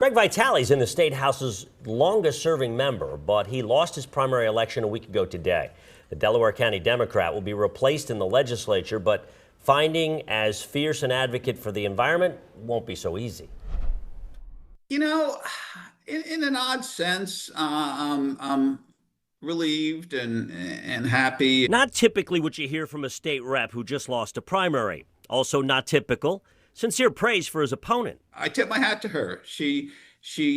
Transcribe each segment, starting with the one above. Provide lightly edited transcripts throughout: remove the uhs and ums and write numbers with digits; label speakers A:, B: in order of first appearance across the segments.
A: Greg Vitale's in the State House's longest-serving member, but he lost his primary election a week ago today. The Delaware County Democrat will be replaced in the legislature, but finding as fierce an advocate for the environment won't be so easy.
B: You know, in an odd sense, I'm relieved and happy.
A: Not typically what you hear from a state rep who just lost a primary. Also not typical. Sincere praise for his opponent.
B: I tip my hat to her. She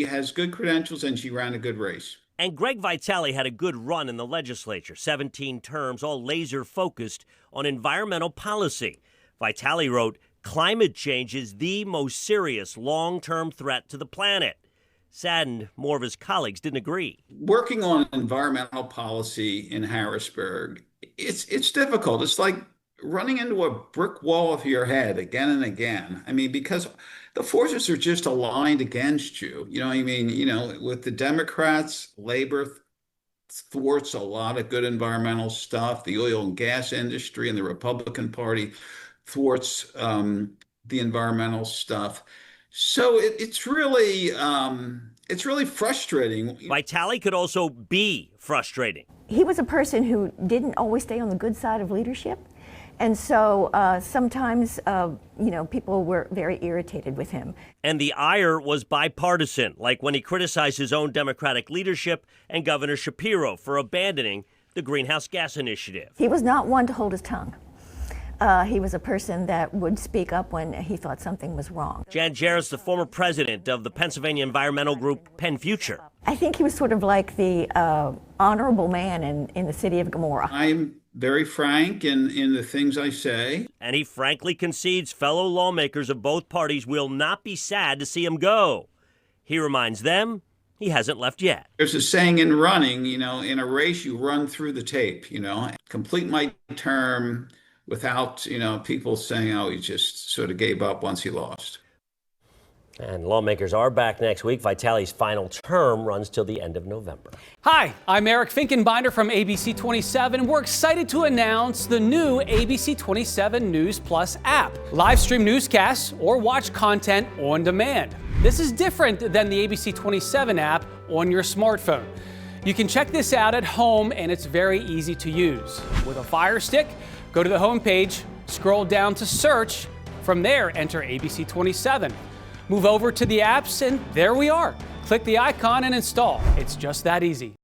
B: has good credentials and she ran a good race.
A: And Greg Vitale had a good run in the legislature, 17 terms, all laser focused on environmental policy. Vitale wrote, "Climate change is the most serious long-term threat to the planet." Saddened more of his colleagues didn't agree.
B: Working on environmental policy in Harrisburg, it's difficult. It's like running into a brick wall of your head again and again. I mean, because the forces are just aligned against you. You know what I mean? You know, with the Democrats, labor thwarts a lot of good environmental stuff. The oil and gas industry and the Republican Party thwarts the environmental stuff. So it's really frustrating.
A: Vitale could also be frustrating.
C: He was a person who didn't always stay on the good side of leadership. And so sometimes, people were very irritated with him.
A: And the ire was bipartisan, like when he criticized his own Democratic leadership and Governor Shapiro for abandoning the greenhouse gas initiative.
C: He was not one to hold his tongue. He was a person that would speak up when he thought something was wrong.
A: Jan Jarrett's the former president of the Pennsylvania environmental group Penn Future.
C: I think he was sort of like the honorable man in the city of Gomorrah.
B: I'm very frank in the things I say.
A: And he frankly concedes fellow lawmakers of both parties will not be sad to see him go. He reminds them he hasn't left yet.
B: There's a saying in running, in a race, you run through the tape, complete my term without, people saying, oh, he just sort of gave up once he lost.
A: And lawmakers are back next week. Vitale's final term runs till the end of November.
D: Hi, I'm Eric Finkenbinder from ABC 27. We're excited to announce the new ABC 27 News Plus app. Live stream newscasts or watch content on demand. This is different than the ABC 27 app on your smartphone. You can check this out at home and it's very easy to use. With a Fire Stick, go to the homepage, scroll down to search. From there, enter ABC 27. Move over to the apps and there we are. Click the icon and install. It's just that easy.